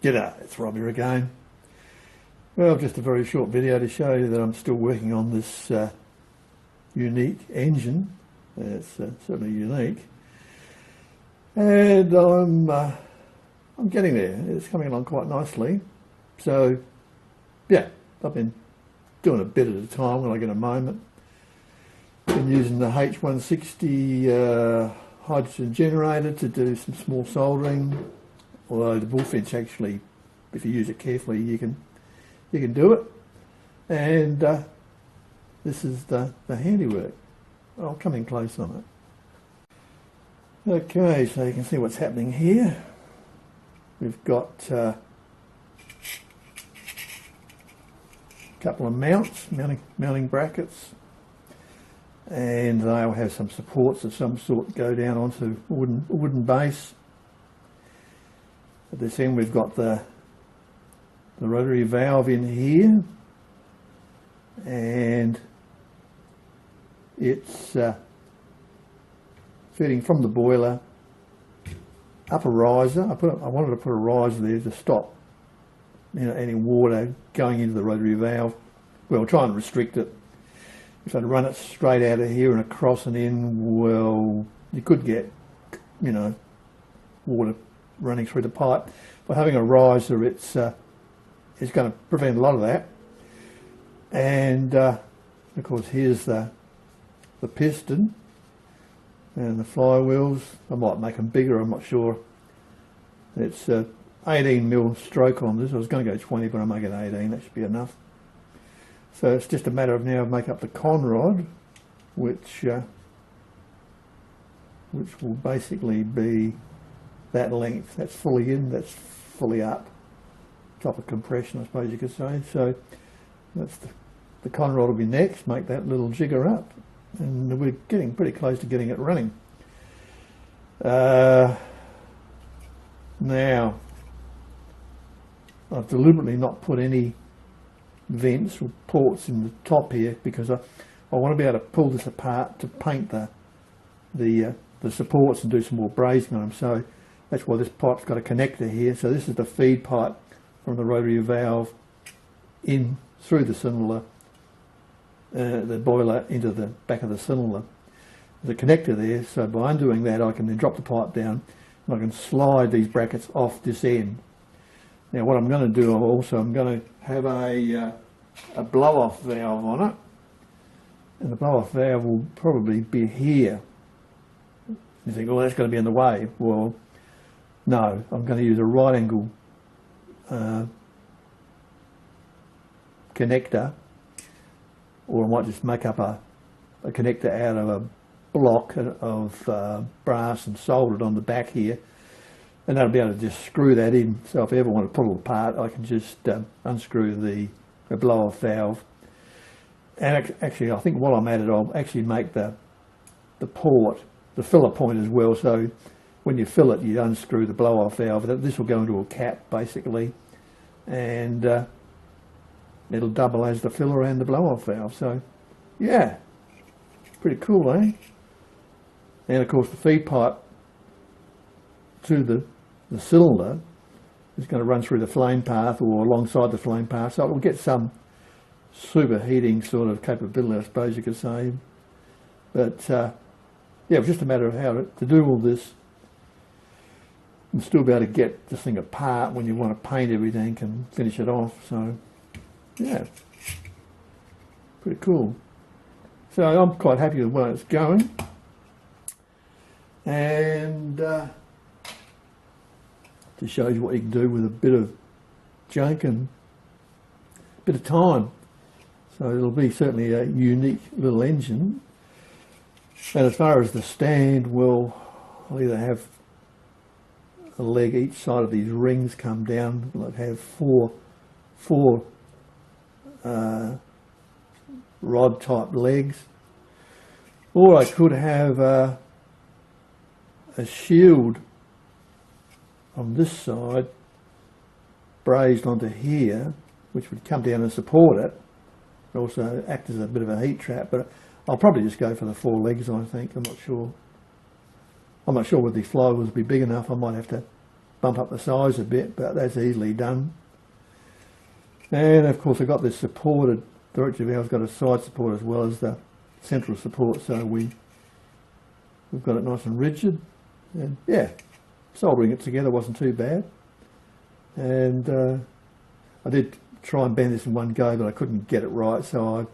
G'day, it's Rob here again. Well, just a very short video to show you that I'm still working on this unique engine. It's certainly unique, and I'm getting there. It's coming along quite nicely. So, yeah, I've been doing a bit at a time when I get a moment. Been using the H160 hydrogen generator to do some small soldering. Although the bullfinch actually, if you use it carefully, you can do it. And this is the handiwork. I'll come in close on it. Okay, so you can see what's happening here. We've got a couple of mounting brackets, and they'll have some supports of some sort go down onto a wooden base. At this end we've got the rotary valve in here, and it's feeding from the boiler up a riser. I wanted to put a riser there to stop any water going into the rotary valve. Well, try and restrict it. If I'd run it straight out of here and across and in, well, you could get water running through the pipe. By having a riser, it's going to prevent a lot of that. And of course, here's the piston and the flywheels. I might make them bigger, I'm not sure. It's 18mm stroke on this. I was going to go 20, but I'll make it 18. That should be enough. So it's just a matter of now make up the conrod, which will basically be that length. That's fully in, that's fully up. Top of compression, I suppose you could say. So that's the conrod will be next. Make that little jigger up, and we're getting pretty close to getting it running. Now, I've deliberately not put any vents or ports in the top here because I want to be able to pull this apart to paint the supports and do some more brazing on them. So that's why this pipe's got a connector here. So this is the feed pipe from the rotary valve in through the cylinder, the boiler into the back of the cylinder. There's a connector there, so by undoing that I can then drop the pipe down and I can slide these brackets off this end. Now what I'm going to do also, I'm going to have a blow-off valve on it, and the blow-off valve will probably be here. You think, well, that's going to be in the way. Well, no, I'm going to use a right angle connector, or I might just make up a connector out of a block of brass and solder it on the back here, and that'll be able to just screw that in. So if I ever want to pull it apart, I can just unscrew the blow-off valve. And actually, I think while I'm at it, I'll actually make the port, the filler point as well. So when you fill it, you unscrew the blow-off valve. This will go into a cap basically, and it'll double as the filler and the blow-off valve. So yeah, pretty cool, eh? And of course the feed pipe to the cylinder is going to run through the flame path or alongside the flame path, so it will get some superheating sort of capability, I suppose you could say. But yeah, it was just a matter of how to do all this and still be able to get this thing apart when you want to paint everything and finish it off. So yeah, pretty cool. So I'm quite happy with where it's going, and just shows you what you can do with a bit of junk and a bit of time. So it'll be certainly a unique little engine. And as far as the stand, well, I'll either have a leg each side of these rings come down. I'll have four rod type legs, or I could have a shield on this side brazed onto here, which would come down and support it, also act as a bit of a heat trap. But I'll probably just go for the four legs, I think. I'm not sure whether the flywheels will be big enough. I might have to bump up the size a bit, but that's easily done. And of course I've got this supported, the directory valve's got a side support as well as the central support, so we've got it nice and rigid. And yeah, soldering it together wasn't too bad. And I did try and bend this in one go, but I couldn't get it right, so I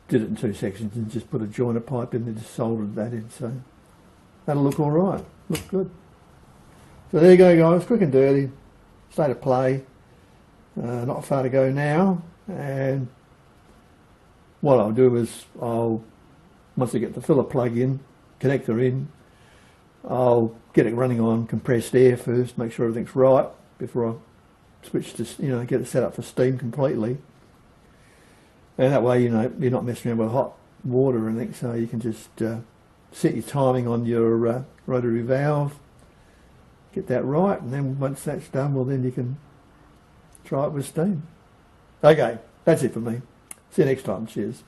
did it in 2 sections and just put a joiner pipe in and just soldered that in, so that'll look all right, look good. So there you go guys, quick and dirty, state of play, not far to go now. And what I'll do is once I get the filler plug in, connector in, I'll get it running on compressed air first, make sure everything's right before I switch to, get it set up for steam completely. And that way, you're not messing around with hot water or anything, so you can just set your timing on your rotary valve, get that right, and then once that's done, well then you can try it with steam. Okay, that's it for me. See you next time. Cheers.